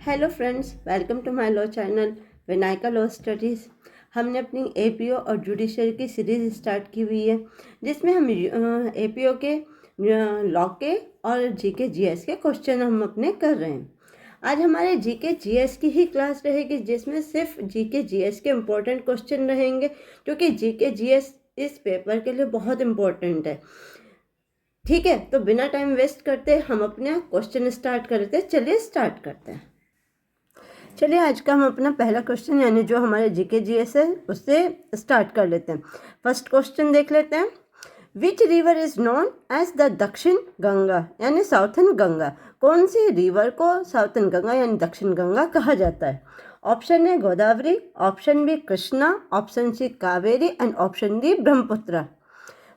Hello friends, welcome to my law channel Vinayaka law studies. हमने अपनी APO और judiciary की सीरीज़ स्टार्ट की हुई है, जिसमें हम एपीओ के लॉ के और जीके जीएस के क्वेश्चन हम अपने कर रहे हैं। आज हमारे जीके जीएस की ही क्लास रहेगी, जिसमें सिर्फ जीके जीएस के इम्पोर्टेंट क्वेश्चन रहेंगे, क्योंकि जीके जीएस इस पेपर के लिए बहुत इम्पोर्टेंट है। ठीक है, तो बिना टाइम वेस्ट करते हम अपने क्वेश्चन स्टार्ट करते हैं। चलिए स्टार्ट करते हैं। चलिए आज का हम अपना पहला क्वेश्चन यानी जो हमारे जीके जीएस है उससे स्टार्ट कर लेते हैं। फर्स्ट क्वेश्चन देख लेते हैं। Which river is known as the Dakshin Ganga यानी साउथर्न गंगा? कौन सी रिवर को साउथर्न गंगा यानी दक्षिण गंगा कहा जाता है? Option A Godavari, option B Krishna, option C Kaveri and option D Brahmaputra.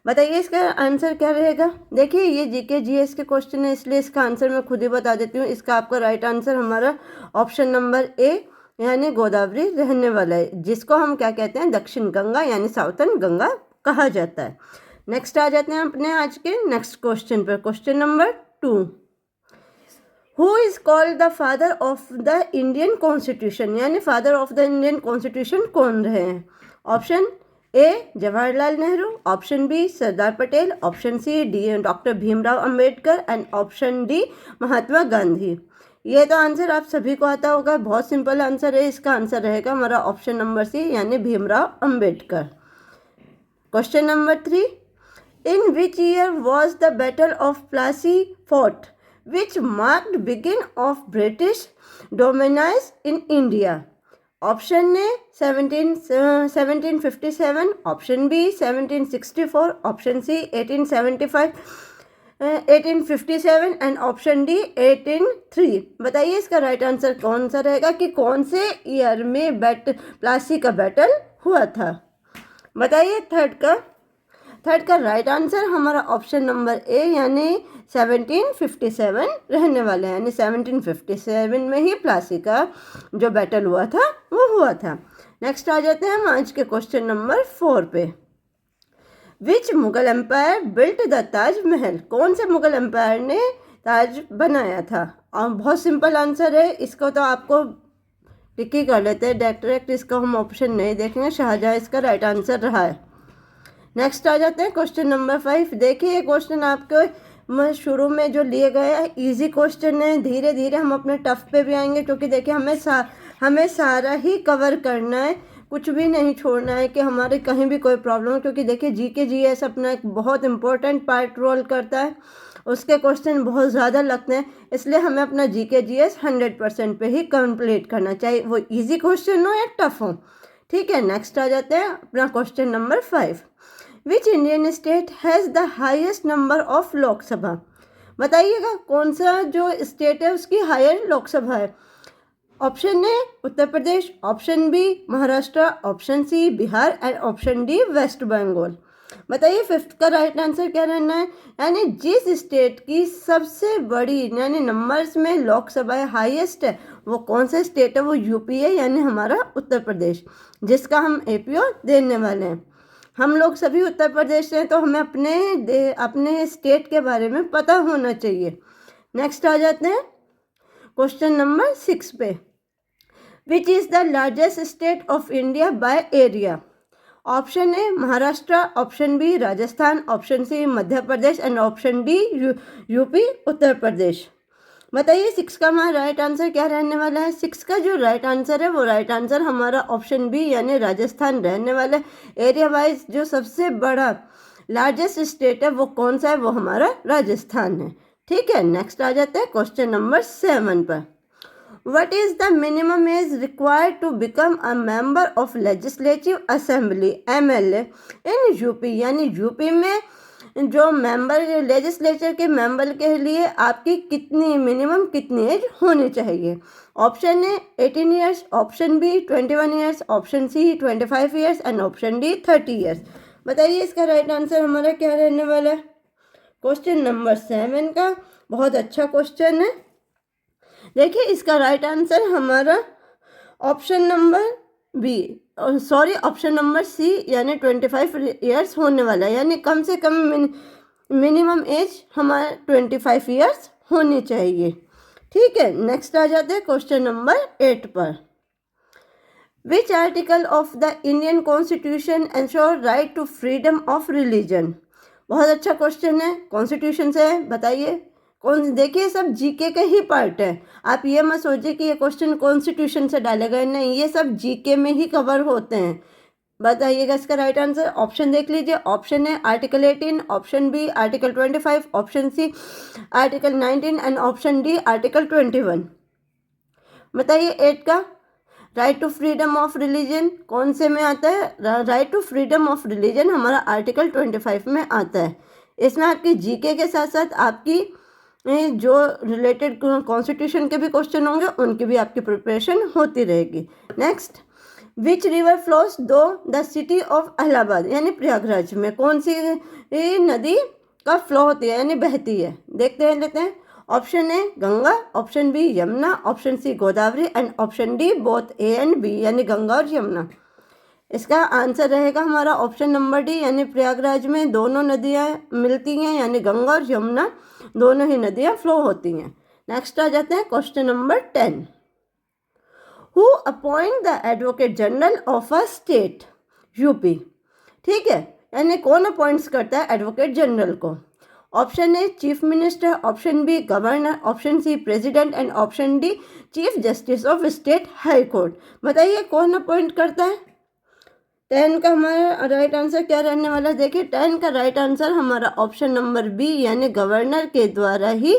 बताइए इसका आंसर क्या रहेगा। देखिए ये जीके जीएस के क्वेश्चन है, इसलिए इसका आंसर मैं खुद ही बता देती हूँ। इसका आपका राइट आंसर हमारा ऑप्शन नंबर ए यानी गोदावरी रहने वाला है, जिसको हम क्या कहते हैं, दक्षिण गंगा यानी साउथर्न गंगा कहा जाता है। नेक्स्ट आ जाते हैं अपने आज के नेक्स्ट क्वेश्चन पर। Question number 2, who is called the father of the Indian constitution यानी father of the Indian constitution कौन रहे हैं? Option A Jawaharlal Nehru, option B Sardar Patel, option C D doctor Bhimrao Ambedkar and option D Mahatma Gandhi. ये तो आंसर आप सभी को आता होगा, बहुत सिंपल आंसर है। इसका आंसर रहेगा हमारा ऑप्शन नंबर सी यानी Bhimrao Ambedkar. Question number 3, in which year was the battle of Plassey fought which marked begin of British dominise in India? Option A 1757, option B 1764, option C 1857 and option D 1803। बताइए इसका right answer कौन सा रहेगा कि कौन से year में प्लासी का बैटल हुआ था? बताइए थर्ड का राइट आंसर हमारा ऑप्शन नंबर ए यानी 1757 रहने वाले हैं, यानी 1757 में ही प्लासी का जो बैटल हुआ था वो हुआ था। नेक्स्ट आ जाते हैं हम आज के क्वेश्चन नंबर 4 पे। Which Mughal empire built the Taj Mahal? कौन से मुगल एम्पायर ने ताज बनाया था? और बहुत सिंपल आंसर है, इसको तो आपको टिक ही कर लेते हैं डायरेक्ट, इसका हम ऑप्शन नहीं देखेंगे। शाहजहाँ इसका राइट आंसर रहा है। नेक्स्ट आ जाते हैं क्वेश्चन नंबर 5। देखिए क्वेश्चन आपको शुरू में जो लिए गए हैं इजी क्वेश्चन है, धीरे धीरे हम अपने टफ पे भी आएंगे, क्योंकि देखिए हमें सारा ही कवर करना है, कुछ भी नहीं छोड़ना है कि हमारे कहीं भी कोई प्रॉब्लम हो। क्योंकि देखिए जीके जीएस अपना एक बहुत इंपॉर्टेंट पार्ट रोल करता है, उसके क्वेश्चन बहुत ज़्यादा लगते हैं, इसलिए हमें अपना जीके जीएस 100% पे ही कंप्लीट करना चाहिए, वो ईजी क्वेश्चन हो या टफ हो। ठीक है, नेक्स्ट आ जाते हैं अपना question number 5। Which Indian state has the highest number of Lok Sabha? बताइएगा कौन सा जो स्टेट है उसकी हायर लोकसभा है? Option A Uttar Pradesh, option B Maharashtra, option C Bihar and option D West Bengal. बताइए फिफ्थ का राइट आंसर क्या रहना है, यानी जिस स्टेट की सबसे बड़ी यानी नंबर्स में लोकसभा हाईएस्ट है वो कौन सा स्टेट है? वो यूपी है यानी हमारा उत्तर प्रदेश, जिसका हम एपीओ देने वाले हैं। हम लोग सभी उत्तर प्रदेश से हैं, तो हमें अपने स्टेट के बारे में पता होना चाहिए। नेक्स्ट आ जाते हैं क्वेश्चन नंबर 6 पे। Which is the largest state of India by area? Option A Maharashtra, option B Rajasthan, option C Madhya Pradesh and option D UP Uttar Pradesh. बताइए 6 का हमारा राइट आंसर क्या रहने वाला है? 6 का जो राइट आंसर है वो राइट आंसर हमारा ऑप्शन बी यानी राजस्थान रहने वाला है। एरिया वाइज जो सबसे बड़ा लार्जेस्ट स्टेट है वो कौन सा है? वो हमारा राजस्थान है। ठीक है, नेक्स्ट आ जाते हैं क्वेश्चन नंबर 7 पर। What is the minimum age required to become a member of Legislative Assembly MLA in UP? यानी यूपी में जो मेंबर लेजिस्लेचर के मेंबर के लिए आपकी कितनी मिनिमम कितनी एज होनी चाहिए? Option A 18 years, option B 21 years, option C 25 years and option D 30 years. बताइए इसका राइट आंसर हमारा क्या रहने वाला है? क्वेश्चन नंबर 7 का बहुत अच्छा क्वेश्चन है। देखिए इसका राइट आंसर हमारा option number B option number C यानी 25 ईयर्स होने वाला है, यानी कम से कम मिनिमम एज हमारा 25 ईयर्स होनी चाहिए। ठीक है, नेक्स्ट आ जाते हैं क्वेश्चन नंबर 8 पर। Which article of the Indian constitution ensure right to freedom of religion. बहुत अच्छा क्वेश्चन है, कॉन्स्टिट्यूशन से है, बताइए कौन। देखिए सब जीके के ही पार्ट है, आप ये मत सोचिए कि ये क्वेश्चन कॉन्स्टिट्यूशन से डाले गए, नहीं, ये सब जीके में ही कवर होते हैं। बताइएगा इसका राइट आंसर। ऑप्शन देख लीजिए, ऑप्शन है article 18, option B article 25, option C article 19 and option D article 21। बताइए 8 का right to freedom of religion कौन से में आता है। Right to freedom of religion हमारा आर्टिकल 25 में आता है। इसमें आपकी जीके के साथ साथ आपकी जो रिलेटेड कॉन्स्टिट्यूशन के भी क्वेश्चन होंगे उनकी भी आपकी प्रिपरेशन होती रहेगी। नेक्स्ट, विच रिवर फ्लोस दो द सिटी ऑफ इलाहाबाद, यानी प्रयागराज में कौन सी नदी का फ्लो होती है यानी बहती है। लेते हैं। Option A Ganga, option B Yamuna, option C Godavari and option D both A and B यानी गंगा और यमुना। इसका आंसर रहेगा हमारा ऑप्शन नंबर डी यानी प्रयागराज में दोनों नदियाँ मिलती हैं यानी गंगा और यमुना दोनों ही नदियाँ फ्लो होती हैं। नेक्स्ट आ जाते हैं question number 10। Who appoint the advocate general of a state, UP. ठीक है, यानी कौन अपॉइंट्स करता है एडवोकेट जनरल को। Option A chief minister, option B governor, option C president and option D chief justice of state high court. बताइए कौन appoint करता है। 10 का हमारा राइट आंसर क्या रहने वाला है। देखिए 10 का राइट आंसर हमारा ऑप्शन नंबर बी यानी गवर्नर के द्वारा ही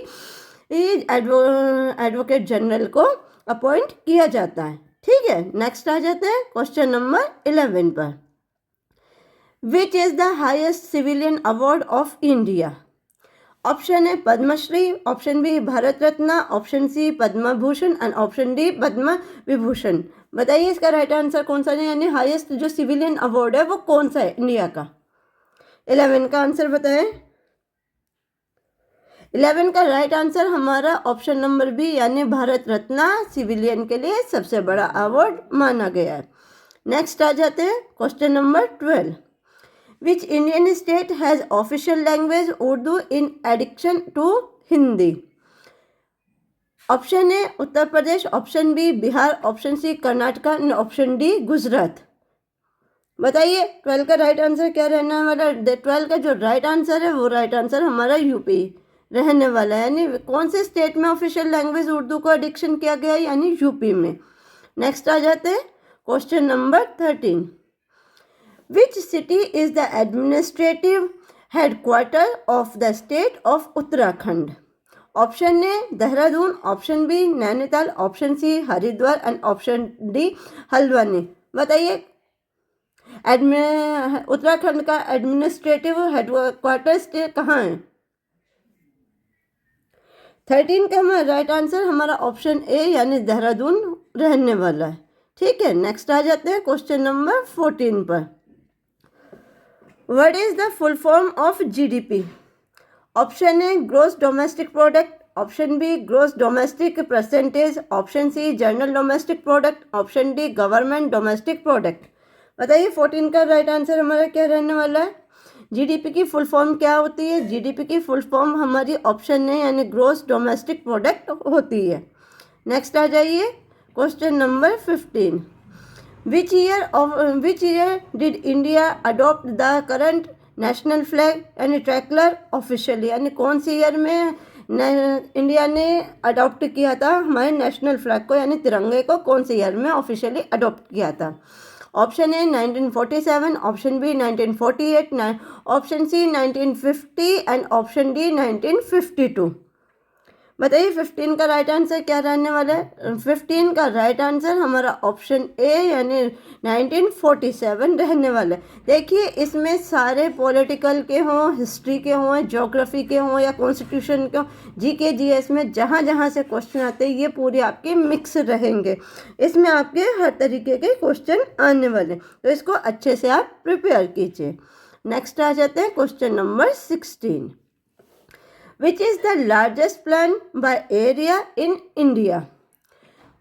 एडवोकेट जनरल को अपॉइंट किया जाता है। ठीक है, नेक्स्ट आ जाते हैं क्वेश्चन नंबर 11 पर। Which is the highest civilian award of India. Option है Padma Shri, option B Bharat Ratna, option C Padma Bhushan and option D Padma Vibhushan. बताइए इसका राइट आंसर कौन सा है, यानी हाईएस्ट जो सिविलियन अवार्ड है वो कौन सा है इंडिया का। 11 का आंसर बताएं। 11 का राइट आंसर हमारा ऑप्शन नंबर बी यानी भारत रत्न सिविलियन के लिए सबसे बड़ा अवार्ड माना गया है। नेक्स्ट आ जाते हैं question number 12। Which Indian state has official language Urdu in addition to Hindi. Option A Uttar Pradesh, option B Bihar, option C Karnataka and option D Gujarat. बताइए 12 का राइट आंसर क्या रहने वाला। 12 का जो राइट आंसर है वो राइट आंसर हमारा यूपी रहने वाला है, यानी कौन से स्टेट में ऑफिशियल लैंग्वेज उर्दू को एडिक्शन किया गया है, यानी यूपी में। नेक्स्ट आ जाते हैं question number 13। Which city is the administrative headquarter of the state of Uttarakhand. Option A Dehradun, option B Nainital, option C Haridwar and option D Haldwani. बताइए उत्तराखंड का एडमिनिस्ट्रेटिव हेडक्वार्टर स्टेट कहाँ है। 13 का हमारा राइट आंसर हमारा ऑप्शन ए यानी देहरादून रहने वाला है। ठीक है, नेक्स्ट आ जाते हैं क्वेश्चन नंबर 14 पर। What is the full form of GDP. Option A gross domestic product, option B gross domestic percentage, option C general domestic product, option D government domestic product. बताइए 14 का राइट आंसर हमारा क्या रहने वाला है। GDP की full form क्या होती है। जीडीपी की फुल फॉर्म हमारी ऑप्शन है यानी ग्रोस डोमेस्टिक प्रोडक्ट होती है। नेक्स्ट आ जाइए question number 15। Which year did India adopt the current national flag यानी ट्रैकलर ऑफिशियली, यानी कौन सी ईयर में इंडिया ने अडॉप्ट किया था हमारे नेशनल फ्लैग को यानी तिरंगे को, कौन सी ईयर में ऑफिशियली अडॉप्ट किया था। Option A 1947, option B 1948, option C 1950 and option D 1952। बताइए 15 का राइट आंसर क्या रहने वाला है। 15 का राइट आंसर हमारा ऑप्शन ए यानी 1947 रहने वाला है। देखिए इसमें सारे पॉलिटिकल के हों, हिस्ट्री के हों, ज्योग्राफी के हों या कॉन्स्टिट्यूशन के हों, जीके जीएस में जहाँ जहाँ से क्वेश्चन आते हैं ये पूरे आपके मिक्स रहेंगे। इसमें आपके हर तरीके के क्वेश्चन आने वाले, तो इसको अच्छे से आप प्रिपेयर कीजिए। नेक्स्ट आ जाते हैं question number 16। Which is the largest plant by area in India?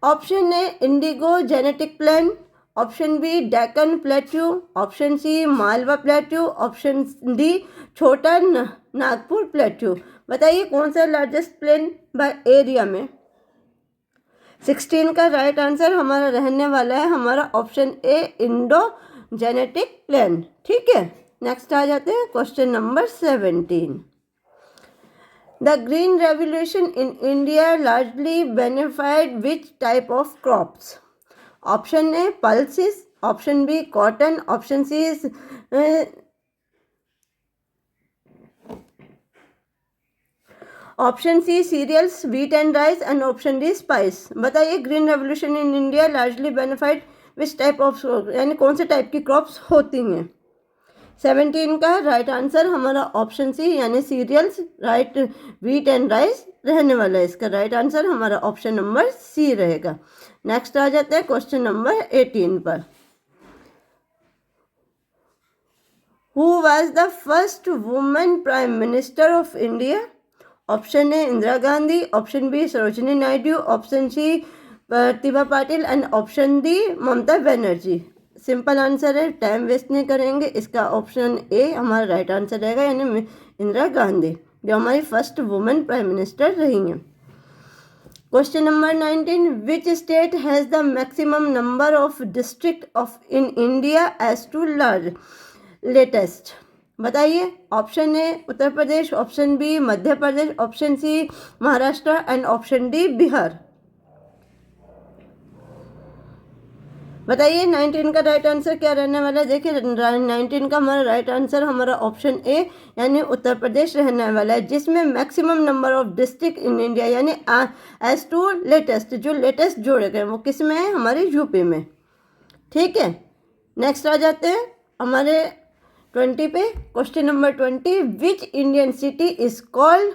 Option A Indigo genetic plant, option B Deccan plateau, option C Malwa plateau, option D छोटा नागपुर plateau। बताइए कौन सा लार्जेस्ट प्लेन बाय एरिया में। 16 का right answer हमारा रहने वाला है हमारा option A, Indo genetic plane. ठीक है, नेक्स्ट आ जाते हैं question number 17। The green revolution in India largely benefited which type of crops? Option A pulses, option B cotton, option C option C cereals, wheat and rice and option D spice. बताइए green revolution in India largely benefit which type of, यानी कौन से type की crops होती हैं? 17 का right answer हमारा option C यानी cereals, right, wheat and rice रहने वाला है। इसका राइट आंसर हमारा ऑप्शन नंबर सी रहेगा। नेक्स्ट आ जाते हैं क्वेश्चन नंबर 18 पर। Who was the first women prime minister of India? Option A Indira Gandhi, option B Sarojini Naidu, option C Pratibha Patil and option D Mamata Banerjee. Simple answer है, टाइम वेस्ट नहीं करेंगे। इसका ऑप्शन ए हमारा राइट आंसर रहेगा, यानी इंदिरा गांधी जो हमारी फर्स्ट वुमेन प्राइम मिनिस्टर रही हैं। Question number 19, which state has the maximum number of district of in India as to large latest? बताइए, option A Uttar Pradesh, option B Madhya Pradesh, option C Maharashtra and option D Bihar. बताइए 19 का right answer क्या रहने वाला है? देखिए 19 का हमारा राइट आंसर हमारा ऑप्शन ए यानी उत्तर प्रदेश रहने वाला है, जिसमें maximum number of district in India यानी एज टू लेटेस्ट, जो लेटेस्ट जोड़े गए वो किस में है? हमारे यूपी में। ठीक है, नेक्स्ट आ जाते हैं हमारे 20 पे। Question number 20, which Indian city is called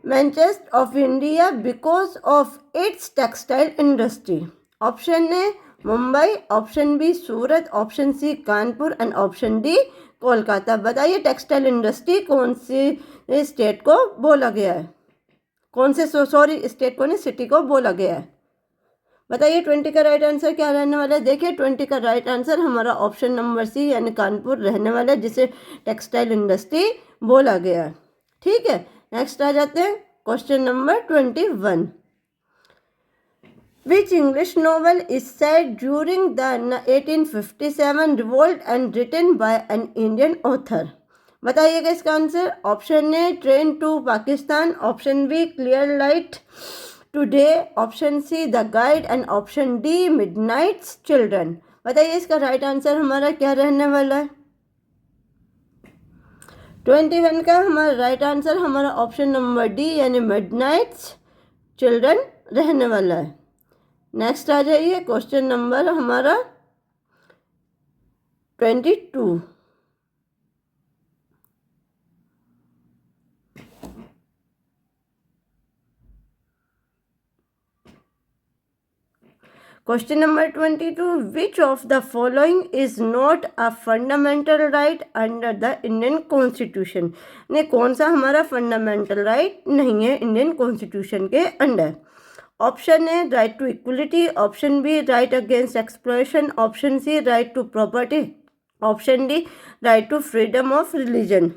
Manchester of India because of its textile industry? Option A Mumbai, option B Surat, option C Kanpur and option D Kolkata. बताइए टेक्सटाइल इंडस्ट्री कौन सी स्टेट को बोला गया है? कौन से स्टेट को नहीं, सिटी को बोला गया है? बताइए 20 का राइट आंसर क्या रहने वाला है? देखिए 20 का राइट आंसर हमारा ऑप्शन नंबर सी यानी कानपुर रहने वाला है, जिसे टेक्सटाइल इंडस्ट्री बोला गया है। ठीक है, नेक्स्ट आ जाते हैं question number 21। Which English novel is set during the 1857 revolt and written by an Indian author? बताइएगा इसका answer. Option A train to Pakistan, option B clear light today, option C the guide and option D midnight's children. बताइए इसका right answer हमारा क्या रहने वाला है? 21 का हमारा राइट आंसर हमारा ऑप्शन नंबर डी यानी मिडनाइट्स चिल्ड्रन रहने वाला है। नेक्स्ट आ जाइए क्वेश्चन नंबर हमारा 22। Question number 22, which of the following is not a fundamental right under the Indian constitution? ने कौन सा हमारा फंडामेंटल राइट नहीं है इंडियन कॉन्स्टिट्यूशन के under? Option A right to equality, option B right against exploitation, option C right to property, option D right to freedom of religion.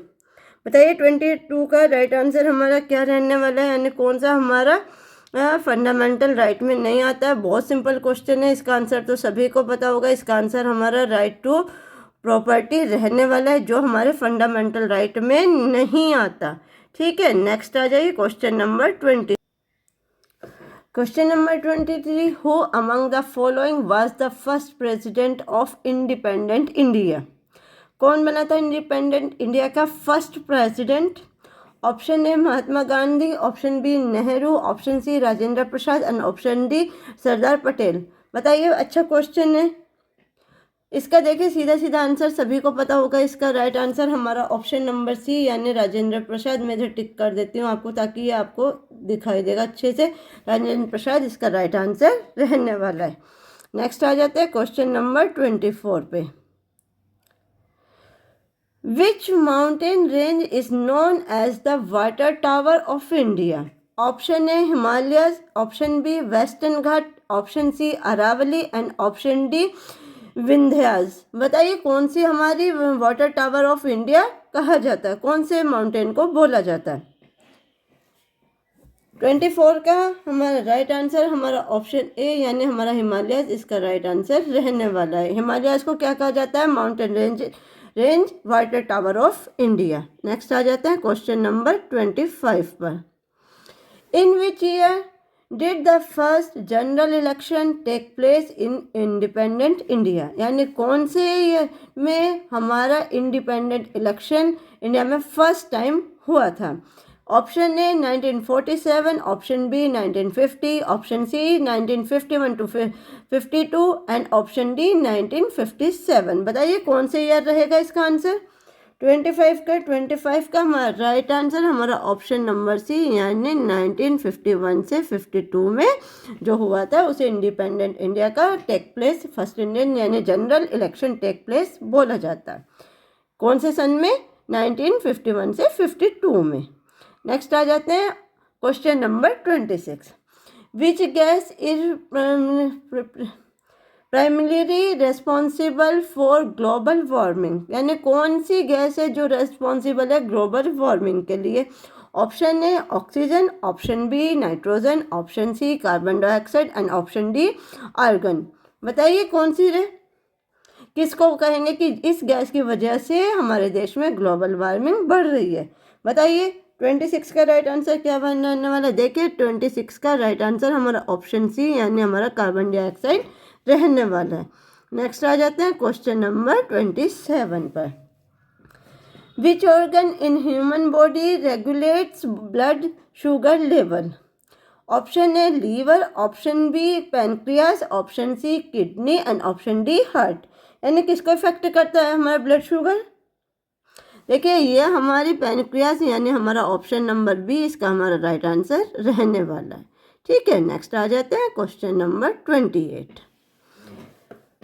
बताइए 22 का right answer हमारा क्या रहने वाला है, यानी कौन सा हमारा फंडामेंटल राइट में नहीं आता है? बहुत सिंपल क्वेश्चन है, इसका आंसर तो सभी को पता होगा। इसका आंसर हमारा राइट टू प्रॉपर्टी रहने वाला है, जो हमारे फंडामेंटल राइट में नहीं आता। ठीक है, नेक्स्ट आ जाइए question number 20। Question number 23, who among the following was the first president of independent India? कौन बना था इंडिपेंडेंट इंडिया का first president? Option A Mahatma Gandhi, option B Nehru, option C Rajendra Prasad and option D Sardar Patel. बताइए, अच्छा क्वेश्चन है। इसका देखिए सीधा सीधा आंसर सभी को पता होगा। इसका राइट आंसर हमारा ऑप्शन नंबर सी यानी राजेंद्र प्रसाद। मैं इधर टिक कर देती हूँ आपको, ताकि ये आपको दिखाई देगा अच्छे से। राजेंद्र प्रसाद इसका राइट आंसर रहने वाला है। नेक्स्ट आ जाते हैं क्वेश्चन नंबर 24 पे। Which mountain range is known as the water tower of India? Option A Himalayas, option B Western घाट, option C Aravalli and option D Vindhyas. बताइए कौन सी हमारी वाटर टावर ऑफ इंडिया कहा जाता है, कौन से माउंटेन को बोला जाता है? 24 का हमारा राइट आंसर हमारा ऑप्शन ए यानी हमारा हिमालयस इसका राइट आंसर रहने वाला है। हिमालयस को क्या कहा जाता है? Mountain range water tower of India. Next आ जाते हैं क्वेश्चन नंबर 25 पर। In which year did the first general election take place in independent India, यानी कौन से ईयर में हमारा इंडिपेंडेंट इलेक्शन इंडिया में फर्स्ट टाइम हुआ था? Option A 1947, option B 1950, option C 1951 to 52 and option D 1957। बताइए कौन से ईयर रहेगा इसका आंसर? 25 का हमारा राइट आंसर हमारा ऑप्शन नंबर सी यानी 1951 से 52 में जो हुआ था उसे इंडिपेंडेंट इंडिया का टेक प्लेस फर्स्ट इंडियन यानी जनरल इलेक्शन टेक प्लेस बोला जाता है। कौन से सन में? 1951 से 52 में। नेक्स्ट आ जाते हैं question number 26। Which gas is primary responsible for global warming, यानी कौन सी गैस है जो रेस्पॉन्सिबल है ग्लोबल वार्मिंग के लिए? Option A oxygen, option B nitrogen, option C carbon dioxide and option D argon. बताइए कौन सी है? किसको कहेंगे कि इस गैस की वजह से हमारे देश में ग्लोबल वार्मिंग बढ़ रही है? बताइए 26 का राइट आंसर क्या बनने वाला है? देखिए 26 का राइट आंसर हमारा ऑप्शन सी यानी हमारा कार्बन डाइऑक्साइड रहने वाला है। नेक्स्ट आ जाते हैं क्वेश्चन नंबर 27 पर। Which organ in human body regulates blood sugar level? Option A liver, option B pancreas, option C kidney and option D heart. यानी किसको इफेक्ट करता है हमारा ब्लड शुगर? देखिए ये हमारी पैनक्रियास यानी हमारा ऑप्शन नंबर बी इसका हमारा राइट आंसर रहने वाला है। ठीक है, नेक्स्ट आ जाते हैं question number 28।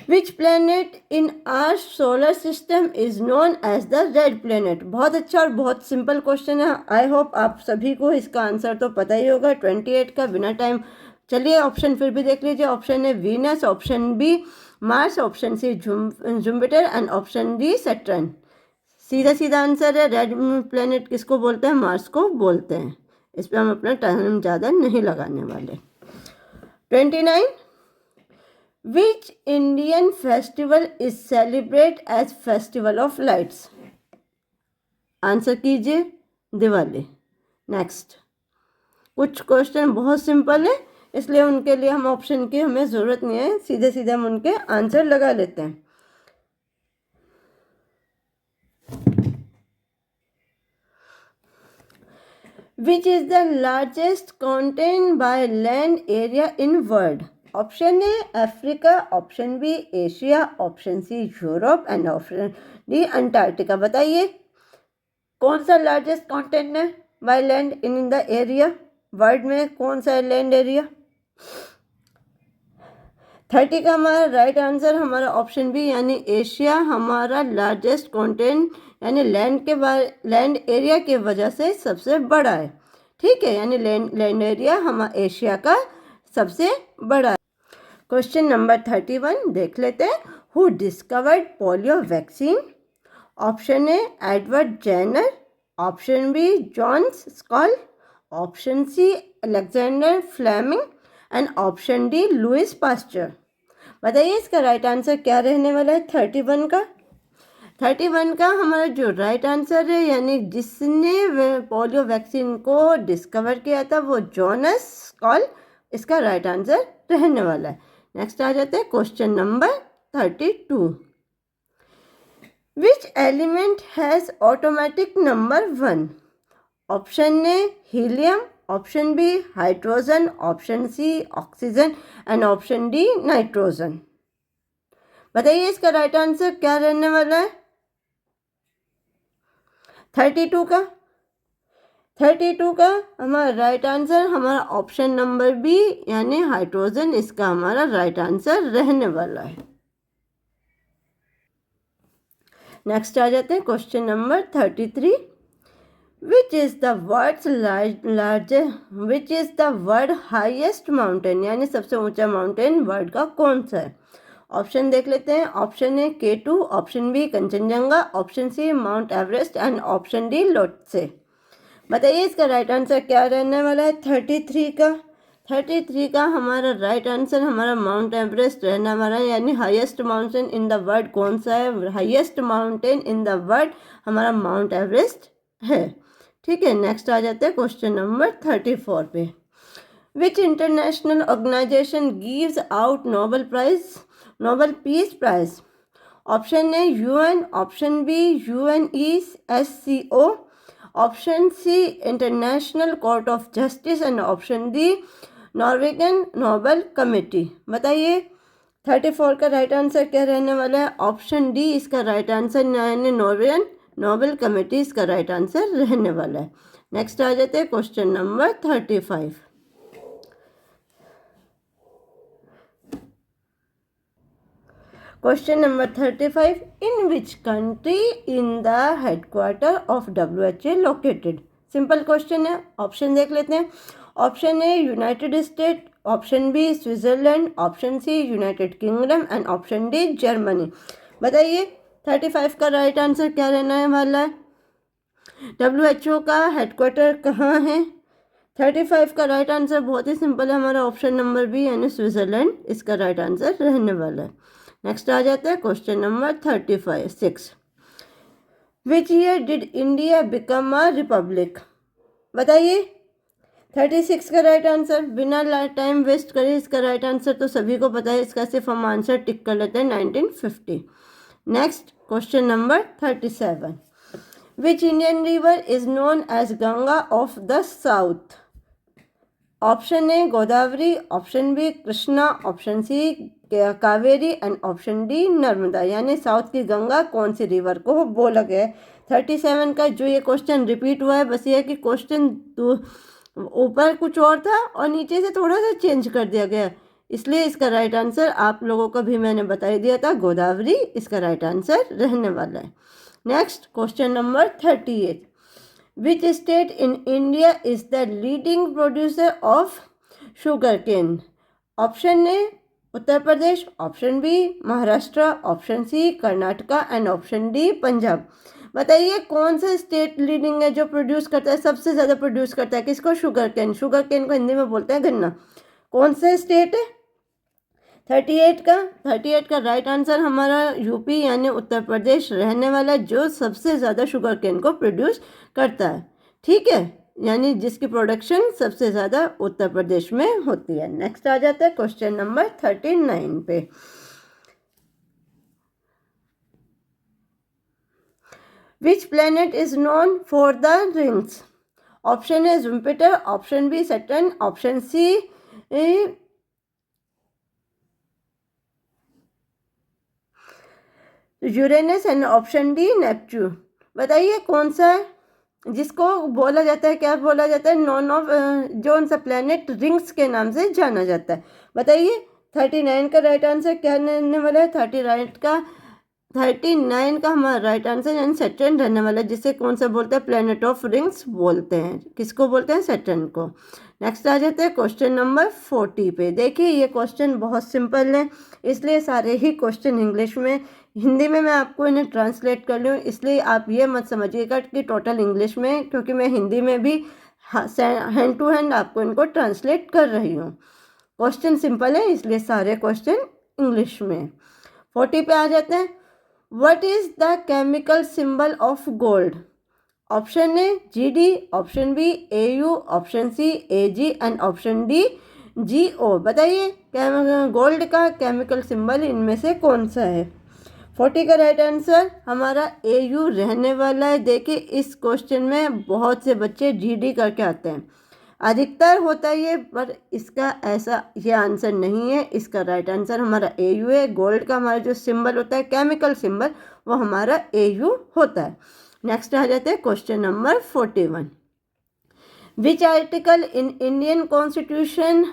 Which planet in our solar system is known as the red planet? बहुत अच्छा और बहुत सिंपल क्वेश्चन है। आई होप आप सभी को इसका आंसर तो पता ही होगा 28 का बिना टाइम। चलिए ऑप्शन फिर भी देख लीजिए। Option A Venus, option B Mars, option C Jupiter and option D Saturn. सीधा सीधा आंसर है, रेड प्लेनेट किसको बोलते हैं? मार्स को बोलते हैं। इस पर हम अपना टाइम ज़्यादा नहीं लगाने वाले। 29 which Indian festival is celebrate as festival of lights? Answer कीजिए दिवाली। नेक्स्ट कुछ क्वेश्चन बहुत सिंपल है इसलिए उनके लिए हम ऑप्शन की हमें ज़रूरत नहीं है, सीधे सीधे हम उनके आंसर लगा लेते हैं। Which is the largest continent by land area in world? Option A Africa, option B Asia, option C Europe and option D Antarctica. बताइए कौन सा लार्जेस्ट कॉन्टिनेंट है by land in the area? World में कौन सा land area? 30 का हमारा right answer हमारा ऑप्शन बी यानी एशिया हमारा लार्जेस्ट कॉन्टिनेंट यानी लैंड एरिया की वजह से सबसे बड़ा है। ठीक है, यानी लैंड एरिया हमारा एशिया का सबसे बड़ा है। क्वेश्चन नंबर 31 देख लेते हैं। Who discovered polio vaccine? Option A Edward Jenner, option B John Scholl, option C Alexander Fleming and option D Louis Pasteur. बताइए इसका राइट आंसर क्या रहने वाला है? 31 का हमारा जो राइट आंसर है यानी जिसने पोलियो वैक्सीन को डिस्कवर किया था वो जॉनस स्कॉल इसका राइट आंसर रहने वाला है। नेक्स्ट आ जाते हैं question number 32। Which element has automatic number 1? Option A helium, option B hydrogen, option C oxygen and option D nitrogen. बताइए इसका राइट आंसर क्या रहने वाला है? 32 का हमारा राइट आंसर हमारा ऑप्शन नंबर बी यानी हाइड्रोजन इसका हमारा राइट आंसर रहने वाला है। नेक्स्ट आ जाते हैं question number 33। Which is the world highest mountain यानी सबसे ऊंचा माउंटेन वर्ल्ड का कौन सा है? ऑप्शन देख लेते हैं। Option A K2, option B Kanchenjunga, option C Mount Everest and option D Lhotse. बताइए इसका राइट आंसर क्या रहने वाला है 33 का। 33 का हमारा राइट आंसर हमारा माउंट एवरेस्ट रहने वाला है, यानी highest mountain in the world कौन सा है? Highest mountain in the world हमारा माउंट एवरेस्ट है। ठीक है, नेक्स्ट आ जाते हैं क्वेश्चन नंबर 34 पे। Which international organisation gives out Nobel prize, Nobel peace prize? Option A UN, option B UNESCO, option C international court of justice and option D Norwegian Nobel committee. बताइए 34 का right answer क्या रहने वाला है? Option D इसका right answer, यानी Norwegian Nobel committee इसका right answer रहने वाला है। नेक्स्ट आ जाते हैं question number 35। Question number 35. In which country in the headquarter of WHO located? Simple question है, ऑप्शन देख लेते हैं। Option A United State, option B Switzerland, option C United Kingdom and option D Germany. बताइए 35 का right answer क्या रहने वाला है? WHO का हेडक्वार्टर कहाँ है? 35 का राइट आंसर बहुत ही सिंपल है, हमारा ऑप्शन नंबर बी यानी स्विट्जरलैंड इसका राइट आंसर रहने वाला है। नेक्स्ट आ जाता है question number 36। Which year did India become a republic? बताइए 36 का राइट आंसर, बिना टाइम वेस्ट करे इसका राइट आंसर तो सभी को पता है, इसका सिर्फ हम आंसर टिक कर लेते हैं 1950। Next question number 37। Which Indian river is known as Ganga of the south? Option A Godavari, option B Krishna, option C Kaveri and option D Narmada, यानी साउथ की गंगा कौन सी रिवर को बोला गया है? 37 का जो ये क्वेश्चन रिपीट हुआ है, बस ये है कि क्वेश्चन ऊपर कुछ और था और नीचे से थोड़ा सा चेंज कर दिया गया, इसलिए इसका राइट आंसर आप लोगों को भी मैंने बता ही दिया था, गोदावरी इसका राइट आंसर रहने वाला है। Next question number 38। Which state in India is the leading producer of sugarcane? Option A Uttar Pradesh, option B Maharashtra, option C Karnataka and option D Punjab. बताइए कौन सा स्टेट लीडिंग है जो प्रोड्यूस करता है, सबसे ज़्यादा प्रोड्यूस करता है किसको? Sugar cane. शुगर केन को हिंदी में बोलते हैं गन्ना। कौन सा स्टेट है? 38 का राइट आंसर हमारा यूपी यानी उत्तर प्रदेश रहने वाला, जो सबसे ज़्यादा शुगर केन को प्रोड्यूस करता है। ठीक है, यानी जिसकी प्रोडक्शन सबसे ज़्यादा उत्तर प्रदेश में होती है। नेक्स्ट आ जाता है क्वेश्चन नंबर 39 पे। Which planet is known for the rings? Option A Jupiter, option B Saturn, option C Uranus and option D Neptune. बताइए कौन सा है जिसको बोला जाता है, क्या बोला जाता है? नॉन ऑफ जो उनसा प्लैनेट रिंग्स के नाम से जाना जाता है। बताइए 39 का राइट आंसर क्या रहने वाला है? 39 का हमारा राइट आंसर यानी सैटर्न रहने वाला है, जिसे कौन सा बोलते हैं? प्लैनेट ऑफ रिंग्स बोलते हैं। किसको बोलते हैं? सैटर्न को। नेक्स्ट आ जाते हैं क्वेश्चन नंबर 40 पे। देखिए ये क्वेश्चन बहुत सिंपल है, इसलिए सारे ही क्वेश्चन इंग्लिश में, हिंदी में मैं आपको इन्हें ट्रांसलेट कर लूँ, इसलिए आप ये मत समझिएगा कि टोटल इंग्लिश में, क्योंकि मैं हिंदी में भी हैंड टू हैंड आपको इनको ट्रांसलेट कर रही हूँ। क्वेश्चन सिंपल है इसलिए सारे क्वेश्चन इंग्लिश में। 40 पे आ जाते हैं। What is the chemical symbol of gold? Option A GD, option B AU, option C AG and option D GO। बताइए गोल्ड का केमिकल सिंबल इनमें से कौन सा है? 40 का राइट आंसर हमारा AU रहने वाला है। देखिए इस क्वेश्चन में बहुत से बच्चे GD करके आते हैं, अधिकतर होता है ये, पर इसका ऐसा ये आंसर नहीं है। इसका राइट आंसर हमारा AU है। गोल्ड का हमारा जो सिंबल होता है केमिकल सिंबल, वो हमारा AU होता है। नेक्स्ट आ जाते हैं question number 41। Which article in Indian constitution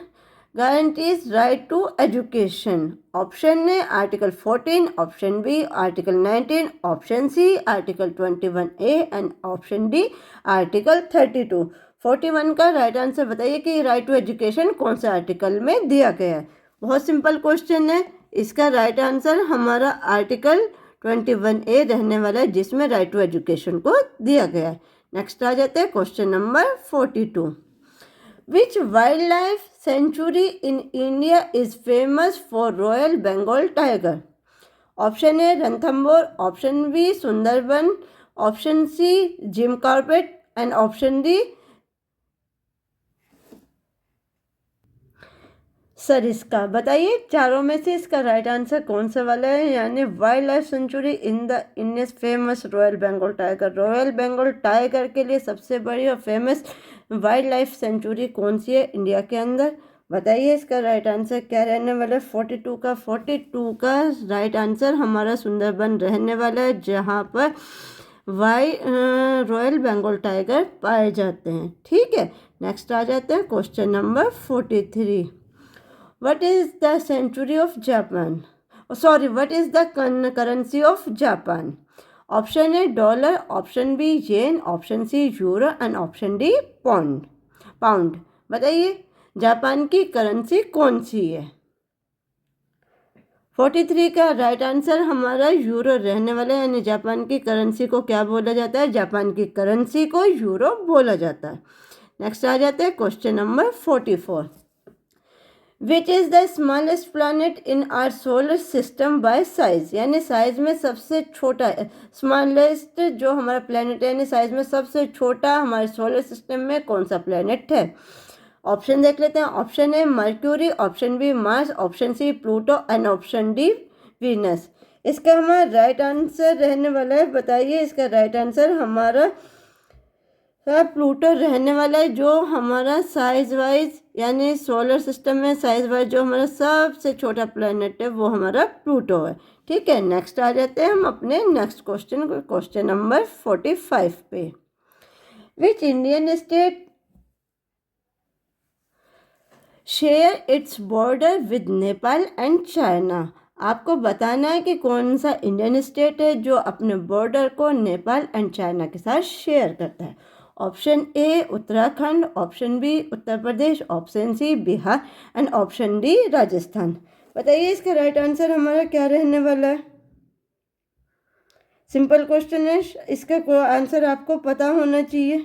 guarantees right to education? Option A article 14, option B article 19, option C article 21A and option D article 32। 41 का राइट आंसर बताइए कि राइट टू एजुकेशन कौन से article में दिया गया है। बहुत सिंपल क्वेश्चन है, इसका राइट आंसर हमारा आर्टिकल 21A रहने वाला है, जिसमें राइट टू एजुकेशन को दिया गया है। नेक्स्ट आ जाते हैं question number 42. Which wildlife sanctuary in India is famous for royal Bengal tiger? Option A Ranthambore, option B Sundarban, option C Jim Corbett and option D Sariska. बताइए चारों में से इसका राइट आंसर कौन सा वाला है? यानी wildlife sanctuary in the Indian famous royal Bengal tiger. Royal Bengal tiger के लिए सबसे बड़ी और फेमस वाइल्ड लाइफ सेंचुरी कौन सी है इंडिया के अंदर? बताइए इसका राइट आंसर क्या रहने वाला है? 42 का राइट आंसर हमारा सुंदरबन रहने वाला है, जहाँ पर रॉयल बंगाल टाइगर पाए जाते हैं. ठीक है, नेक्स्ट आ जाते हैं question number 43. What is the century of Japan? What is the currency of Japan? Option A dollar, option B yen, option C euro and option D pound. बताइए जापान की करेंसी कौन सी है? 43 का राइट आंसर हमारा euro रहने वाला है, यानी जापान की करेंसी को क्या बोला जाता है? जापान की करेंसी को यूरो बोला जाता है. नेक्स्ट आ जाते हैं question number 44. Which is the smallest planet in our solar system by size? यानी साइज में सबसे छोटा, स्मॉलेस्ट जो हमारा प्लानट है यानी साइज में सबसे छोटा हमारे सोलर सिस्टम में कौन सा प्लानट है? ऑप्शन देख लेते हैं. Option A Mercury, option B Mars, option C Pluto and option D Venus. इसका हमारा राइट आंसर रहने वाला है, बताइए इसका राइट आंसर हमारा प्लूटो रहने वाला है, जो हमारा साइज वाइज यानी सोलर सिस्टम में साइज वाइज जो हमारा सबसे छोटा प्लैनेट है वो हमारा प्लूटो है. ठीक है, नेक्स्ट आ जाते हैं हम अपने नेक्स्ट क्वेश्चन नंबर 45 पे. विच Indian state share its border with Nepal and China? आपको बताना है कि कौन सा इंडियन स्टेट है जो अपने बॉर्डर को नेपाल एंड चाइना के साथ शेयर करता है. Option A Uttarakhand, option B Uttar Pradesh, option C Bihar and option D Rajasthan. बताइए इसका राइट आंसर हमारा क्या रहने वाला है? सिंपल क्वेश्चन है, इसका आंसर आपको पता होना चाहिए.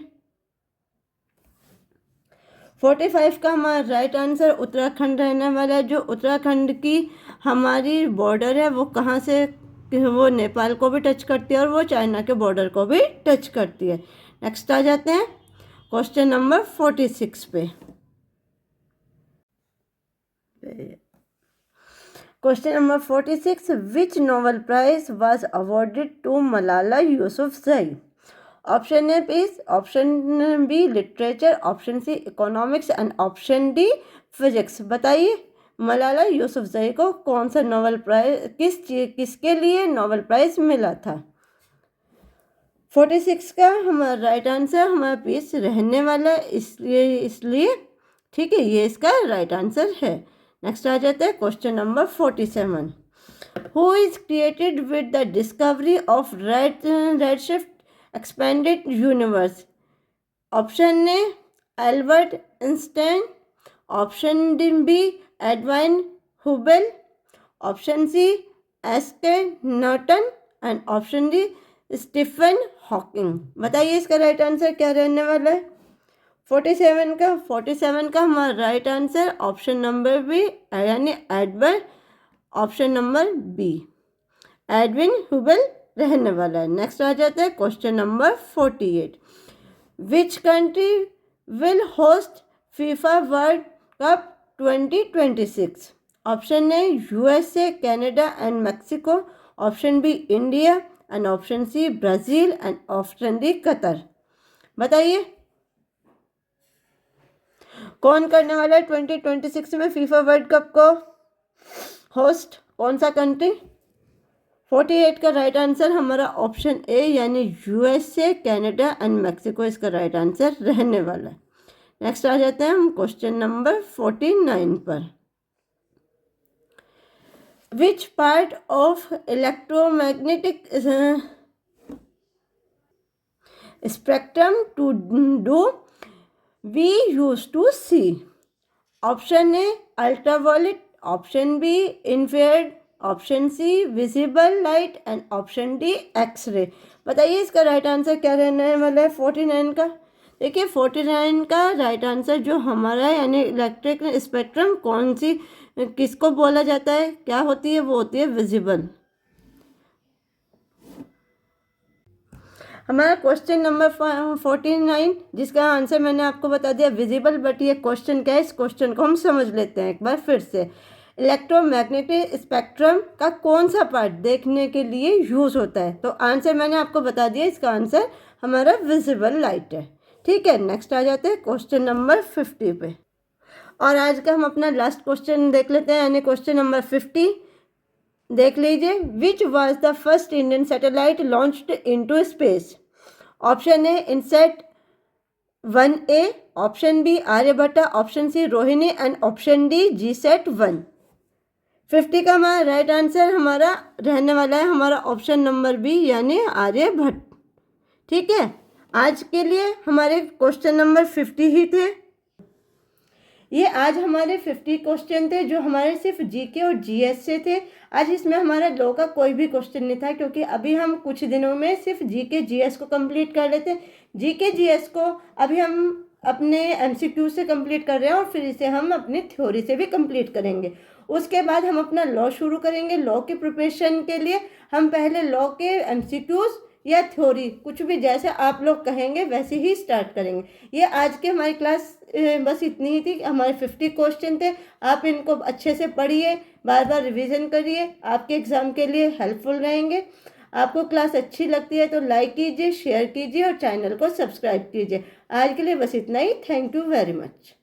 45 का हमारा राइट आंसर उत्तराखंड रहने वाला है. जो उत्तराखंड की हमारी बॉर्डर है वो कहाँ से, वो नेपाल को भी टच करती है और वो चाइना के बॉर्डर को भी टच करती है. नेक्स्ट आ जाते हैं क्वेश्चन नंबर 46 पे. Question number 46. Which Nobel prize was awarded to Malala Yousafzai? Option A peace, option B literature, option C economics and option D physics. बताइए मलाला यूसुफजई को कौन सा नोबेल प्राइज, किसके लिए नोबेल प्राइज मिला था? 46 का हमारा राइट आंसर हमारा पीस रहने वाला है, इसलिए ठीक है, ये इसका राइट आंसर है. नेक्स्ट आ जाता है question number 47. Who is created with the discovery of redshift expanded universe? Option A Albert Einstein, option B Edwin Hubble, option C Isaac Newton and option D Stephen Hawking. बताइए इसका right answer क्या रहने वाला है? 47 का हमारा right answer option number B यानी Edward, option number B Edwin Hubble रहने वाला है. नेक्स्ट आ जाता है question number 48. Which country will host FIFA World Cup 2026? Option A USA, Canada and Mexico, option B India and option C Brazil and option D Qatar. बताइए कौन करने वाला है 2026 में फीफा वर्ल्ड कप को होस्ट, कौन सा कंट्री? 48 का राइट आंसर हमारा ऑप्शन ए यानी यूएसए, कनाडा एंड मैक्सिको इसका राइट आंसर रहने वाला है. नेक्स्ट आ जाते हैं हम क्वेश्चन नंबर 49 पर. Which part of electromagnetic spectrum do we use to see? Option A ultraviolet, option B infrared, option C visible light and option D X ray. बताइए इसका राइट आंसर क्या रहने वाला है 49 का। देखिए 49 का राइट आंसर जो हमारा है यानी इलेक्ट्रिक स्पेक्ट्रम कौन सी किसको बोला जाता है, क्या होती है, वो होती है विजिबल। हमारा क्वेश्चन नंबर 49 जिसका आंसर मैंने आपको बता दिया विजिबल, बट ये क्वेश्चन क्या है इस क्वेश्चन को हम समझ लेते हैं एक बार फिर से। इलेक्ट्रोमैग्नेटिक स्पेक्ट्रम का कौन सा पार्ट देखने के लिए यूज़ होता है, तो आंसर मैंने आपको बता दिया, इसका आंसर हमारा विजिबल लाइट है। ठीक है, नेक्स्ट आ जाते हैं क्वेश्चन नंबर 50 पे, और आज का हम अपना लास्ट क्वेश्चन देख लेते हैं यानी क्वेश्चन नंबर 50। देख लीजिए, which was the first Indian satellite launched into space. Option A INSAT 1A, option B Aryabhata, option C Rohini and option D GSAT-1। 50 का हमारा राइट आंसर हमारा रहने वाला है हमारा ऑप्शन नंबर बी यानी आर्यभट्ट। ठीक है, आज के लिए हमारे क्वेश्चन नंबर 50 ही थे। ये आज हमारे 50 क्वेश्चन थे जो हमारे सिर्फ जीके और जीएस से थे। आज इसमें हमारा लॉ का कोई भी क्वेश्चन नहीं था क्योंकि अभी हम कुछ दिनों में सिर्फ जीके जीएस को कंप्लीट कर लेते हैं। जीके जीएस को अभी हम अपने एमसीक्यू से कंप्लीट कर रहे हैं और फिर इसे हम अपनी थ्योरी से भी कंप्लीट करेंगे। उसके बाद हम अपना लॉ शुरू करेंगे। लॉ की प्रिपरेशन के लिए हम पहले लॉ के एमसीक्यूज या थ्योरी कुछ भी जैसे आप लोग कहेंगे वैसे ही स्टार्ट करेंगे। ये आज के हमारी क्लास बस इतनी ही थी। हमारे 50 क्वेश्चन थे, आप इनको अच्छे से पढ़िए, बार बार रिवीजन करिए, आपके एग्ज़ाम के लिए हेल्पफुल रहेंगे। आपको क्लास अच्छी लगती है तो लाइक कीजिए, शेयर कीजिए और चैनल को सब्सक्राइब कीजिए। आज के लिए बस इतना ही। Thank you very much.